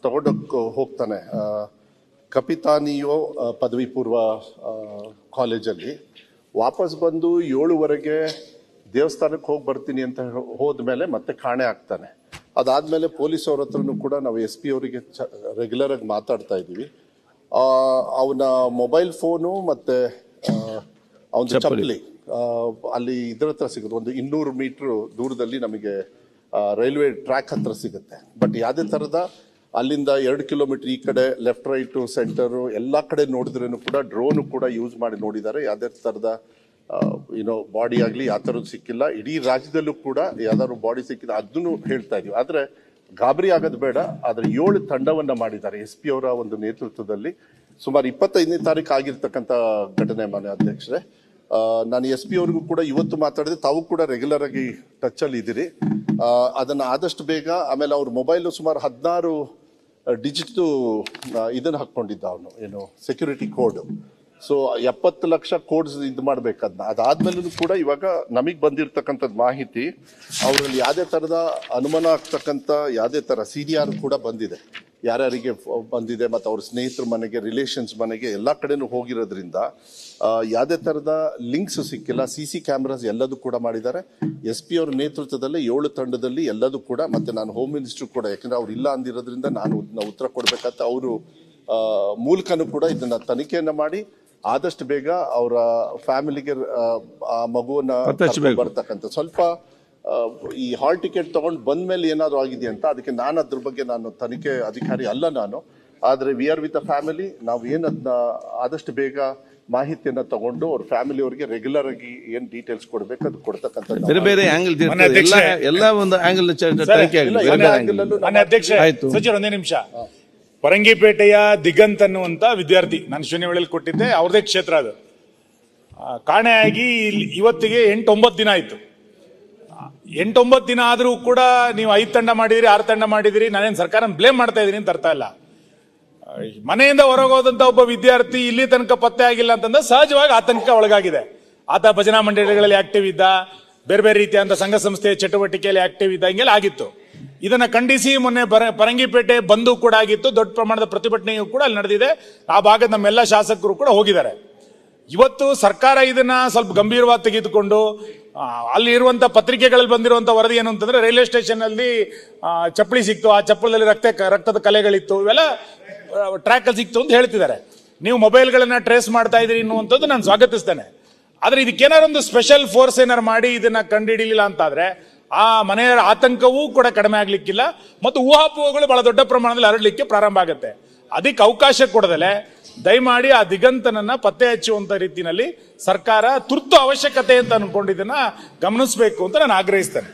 ತಗೊಂಡೋಗಿ ಹೋಗ್ತಾನೆ ಕಪಿತಾನಿಯೋ ಪದವಿ ಪೂರ್ವ ಕಾಲೇಜಲ್ಲಿ. ವಾಪಸ್ ಬಂದು 7:15 ದೇವಸ್ಥಾನಕ್ಕೆ ಹೋಗಿ ಬರ್ತೀನಿ ಅಂತ ಹೋದ್ಮೇಲೆ ಮತ್ತೆ ಕಾಣೆ ಆಗ್ತಾನೆ. ಅದಾದ್ಮೇಲೆ ಪೊಲೀಸ್ ಅವ್ರ ಹತ್ರನೂ ಕೂಡ ನಾವು SP ಅವರಿಗೆ ರೆಗ್ಯುಲರ್ ಆಗಿ ಮಾತಾಡ್ತಾ ಇದ್ದೀವಿ. ಅವನ ಮೊಬೈಲ್ ಫೋನು ಮತ್ತೆ ಅವನ ಚಪ್ಪಲಿ ಅಲ್ಲಿ ಇದ್ರ ಹತ್ರ ಸಿಗುತ್ತೆ. ಒಂದು 200 ಮೀಟರ್ ದೂರದಲ್ಲಿ ನಮಗೆ ರೈಲ್ವೆ ಟ್ರ್ಯಾಕ್ ಹತ್ರ ಸಿಗುತ್ತೆ. ಬಟ್ ಯಾವುದೇ ಥರದ ಅಲ್ಲಿಂದ 2 ಕಿಲೋಮೀಟರ್ ಈ ಕಡೆ ಲೆಫ್ಟ್ ರೈಟು ಸೆಂಟರು ಎಲ್ಲ ಕಡೆ ನೋಡಿದ್ರೂ ಕೂಡ ಡ್ರೋನು ಕೂಡ ಯೂಸ್ ಮಾಡಿ ನೋಡಿದ್ದಾರೆ. ಯಾವುದೇ ಥರದ ಬಾಡಿ ಆಗಲಿ ಯಾವ ಥರದ್ದು ಸಿಕ್ಕಿಲ್ಲ. ಇಡೀ ರಾಜ್ಯದಲ್ಲೂ ಕೂಡ ಯಾವ್ದಾದ್ರು ಬಾಡಿ ಸಿಕ್ಕಿಲ್ಲ ಅದನ್ನು ಹೇಳ್ತಾ ಇದೀವಿ. ಆದರೆ ಗಾಬರಿ ಆಗೋದು ಬೇಡ. ಆದರೆ 7 ತಂಡವನ್ನ ಮಾಡಿದ್ದಾರೆ SP ಅವರ ಒಂದು ನೇತೃತ್ವದಲ್ಲಿ. ಸುಮಾರು 25ನೇ ತಾರೀಕು ಆಗಿರ್ತಕ್ಕಂಥ ಘಟನೆ ಮಾನ್ಯ ಅಧ್ಯಕ್ಷರೇ. ನಾನು SP ಅವ್ರಿಗೂ ಕೂಡ ಇವತ್ತು ಮಾತಾಡಿದೆ. ತಾವು ಕೂಡ ರೆಗ್ಯುಲರ್ ಆಗಿ ಟಚ್ ಅಲ್ಲಿ ಇದ್ದೀರಿ. ಅದನ್ನ ಆದಷ್ಟು ಬೇಗ, ಆಮೇಲೆ ಅವ್ರ ಮೊಬೈಲ್ ಸುಮಾರು 16 ಡಿಜಿಟ್ ಇದನ್ನ ಹಾಕೊಂಡಿದ್ದ ಅವನು security code. So 70 lakh codes ಇದು ಮಾಡ್ಬೇಕದ್ನ. ಅದಾದ್ಮೇಲೂ ಕೂಡ ಇವಾಗ ನಮಗ್ ಬಂದಿರ್ತಕ್ಕಂಥದ್ದು ಮಾಹಿತಿ, ಅವರಲ್ಲಿ ಯಾವುದೇ ತರದ ಅನುಮಾನ ಆಗ್ತಕ್ಕಂಥ ಯಾವುದೇ ತರ CDR ಕೂಡ ಬಂದಿದೆ, ಯಾರ್ಯಾರಿಗೆ ಬಂದಿದೆ, ಮತ್ತು ಅವ್ರ ಸ್ನೇಹಿತರ ಮನೆಗೆ, ರಿಲೇಷನ್ಸ್ ಮನೆಗೆ ಎಲ್ಲ ಕಡೆನೂ ಹೋಗಿರೋದ್ರಿಂದ ಯಾವುದೇ ತರದ ಲಿಂಕ್ಸ್ ಸಿಕ್ಕಿಲ್ಲ. CC ಕ್ಯಾಮ್ರಾಸ್ ಎಲ್ಲದೂ ಕೂಡ ಮಾಡಿದ್ದಾರೆ. SP ಅವ್ರ ನೇತೃತ್ವದಲ್ಲಿ 7 ತಂಡದಲ್ಲಿ ಎಲ್ಲದೂ ಕೂಡ. ಮತ್ತೆ ನಾನು ಹೋಮ್ ಮಿನಿಸ್ಟರ್ ಕೂಡ, ಯಾಕಂದ್ರೆ ಅವ್ರು ಇಲ್ಲ ಅಂದಿರೋದ್ರಿಂದ ನಾವು ಉತ್ತರ ಕೊಡ್ಬೇಕಂತ ಅವರು ಮೂಲಕನೂ ಕೂಡ ಇದನ್ನ ತನಿಖೆಯನ್ನ ಮಾಡಿ ಆದಷ್ಟು ಬೇಗ ಅವರ ಫ್ಯಾಮಿಲಿಗೆ ಆ ಮಗುವನ್ನ ಬರ್ತಕ್ಕಂಥ ಸ್ವಲ್ಪ ಈ ಹಾಲ್ ಟಿಕೆಟ್ ತಗೊಂಡು ಬಂದ್ಮೇಲೆ ಏನಾದ್ರು ಆಗಿದೆ ಅಂತ, ಅದಕ್ಕೆ ನಾನು ಅದ್ರ ಬಗ್ಗೆ ನಾನು ತನಿಖೆ ಅಧಿಕಾರಿ ಅಲ್ಲ ನಾನು. ಆದ್ರೆ we are with the family. ನಾವು ಏನದನ್ನ ಆದಷ್ಟು ಬೇಗ ಮಾಹಿತಿಯನ್ನ ತಗೊಂಡು ಅವ್ರ ಫ್ಯಾಮಿಲಿ ಅವರಿಗೆ ರೆಗ್ಯುಲರ್ ಆಗಿ ಏನ್ ಡೀಟೇಲ್ಸ್ ಕೊಡ್ಬೇಕು ಅದು ಕೊಡ್ತಕ್ಕಂಥ ಬೇರೆ ಬೇರೆ ಆಂಗಲ್ ಎಲ್ಲ ಒಂದು ಆಂಗಲ್ ಒಂದೇ ನಿಮಿಷ. ಪರಂಗಿಪೇಟೆಯ ದಿಗಂತ್ ಅನ್ನುವಂತ ವಿದ್ಯಾರ್ಥಿ, ನಾನು ಶೂನ್ಯ ವೇಳೆಯಲ್ಲಿ ಕೊಟ್ಟಿದ್ದೆ, ಅವ್ರದೇ ಕ್ಷೇತ್ರ ಅದು. ಕಾಣೆಯಾಗಿ ಇವತ್ತಿಗೆ 8-9 ದಿನ ಆಯ್ತು. 8-9 ದಿನ ಆದ್ರೂ ಕೂಡ ನೀವು 5 ತಂಡ ಮಾಡಿದಿರಿ, 6 ತಂಡ ಮಾಡಿದಿರಿ. ನಾನೇನು ಸರ್ಕಾರ ಬ್ಲೇಮ್ ಮಾಡ್ತಾ ಇದೀನಿ ಅಂತ ಅರ್ಥ ಇಲ್ಲ. ಮನೆಯಿಂದ ಹೊರಗೋದಂತ ಒಬ್ಬ ವಿದ್ಯಾರ್ಥಿ ಇಲ್ಲಿ ತನಕ ಪತ್ತೆ ಆಗಿಲ್ಲ ಅಂತಂದ್ರೆ ಸಹಜವಾಗಿ ಆತಂಕ ಒಳಗಾಗಿದೆ. ಆತ ಭಜನಾ ಮಂಡಳಿಗಳಲ್ಲಿ ಆಕ್ಟಿವ್ ಇದ್ದ, ಬೇರೆ ಬೇರೆ ರೀತಿಯಾದ ಸಂಘ ಸಂಸ್ಥೆಯ ಚಟುವಟಿಕೆಯಲ್ಲಿ ಆಕ್ಟಿವ್ ಇದ್ದ, ಹಿಂಗೆಲ್ಲ ಆಗಿತ್ತು. ಇದನ್ನ ಖಂಡಿಸಿ ಮೊನ್ನೆ ಪರಂಗಿಪೇಟೆ ಬಂದು ಕೂಡ ಆಗಿತ್ತು. ದೊಡ್ಡ ಪ್ರಮಾಣದ ಪ್ರತಿಭಟನೆಯೂ ಕೂಡ ಅಲ್ಲಿ ನಡೆದಿದೆ. ಆ ಭಾಗದ ನಮ್ಮೆಲ್ಲ ಶಾಸಕರು ಕೂಡ ಹೋಗಿದ್ದಾರೆ. ಇವತ್ತು ಸರ್ಕಾರ ಇದನ್ನ ಸ್ವಲ್ಪ ಗಂಭೀರವಾಗಿ ತೆಗೆದುಕೊಂಡು, ಅಲ್ಲಿ ಇರುವಂತ ಪತ್ರಿಕೆಗಳಲ್ಲಿ ಬಂದಿರುವಂತ ವರದಿ ಏನು ಅಂತಂದ್ರೆ, ರೈಲ್ವೆ ಸ್ಟೇಷನ್ ಅಲ್ಲಿ ಚಪ್ಪಲಿ ಸಿಕ್ತು, ಆ ಚಪ್ಪಲಲ್ಲಿ ರಕ್ತದ ಕಲೆಗಳಿತ್ತು, ಇವೆಲ್ಲ ಟ್ರ್ಯಾಕ್ ಅಲ್ಲಿ ಸಿಕ್ತು ಅಂತ ಹೇಳ್ತಿದ್ದಾರೆ. ನೀವು ಮೊಬೈಲ್ಗಳನ್ನ ಟ್ರೇಸ್ ಮಾಡ್ತಾ ಇದೀರಿ ಅನ್ನುವಂಥದ್ದು ನಾನು ಸ್ವಾಗತಿಸ್ತೇನೆ. ಆದ್ರೆ ಇದಕ್ಕೇನಾರು ಒಂದು ಸ್ಪೆಷಲ್ ಫೋರ್ಸ್ ಏನಾರು ಮಾಡಿ ಇದನ್ನ ಕಂಡುಹಿಡಿಯಲಿಲ್ಲ ಅಂತಾದ್ರೆ ಆ ಮನೆಯ ಆತಂಕವೂ ಕೂಡ ಕಡಿಮೆ ಆಗ್ಲಿಕ್ಕಿಲ್ಲ, ಮತ್ತು ಊಹಾಪೋಹಗಳು ಬಹಳ ದೊಡ್ಡ ಪ್ರಮಾಣದಲ್ಲಿ ಹರಡಲಿಕ್ಕೆ ಪ್ರಾರಂಭ ಆಗುತ್ತೆ. ಅದಕ್ಕೆ ಅವಕಾಶ ಕೊಡದಲೆ ದಯಮಾಡಿ ಆ ದಿಗಂತನನ್ನ ಪತ್ತೆ ಹಚ್ಚುವಂತ ರೀತಿಯಲ್ಲಿ ಸರ್ಕಾರ ತುರ್ತು ಅವಶ್ಯಕತೆ ಅಂತ ಅನ್ಕೊಂಡಿದ್ದನ್ನ ಗಮನಿಸಬೇಕು ಅಂತ ನಾನು ಆಗ್ರಹಿಸ್ತೇನೆ.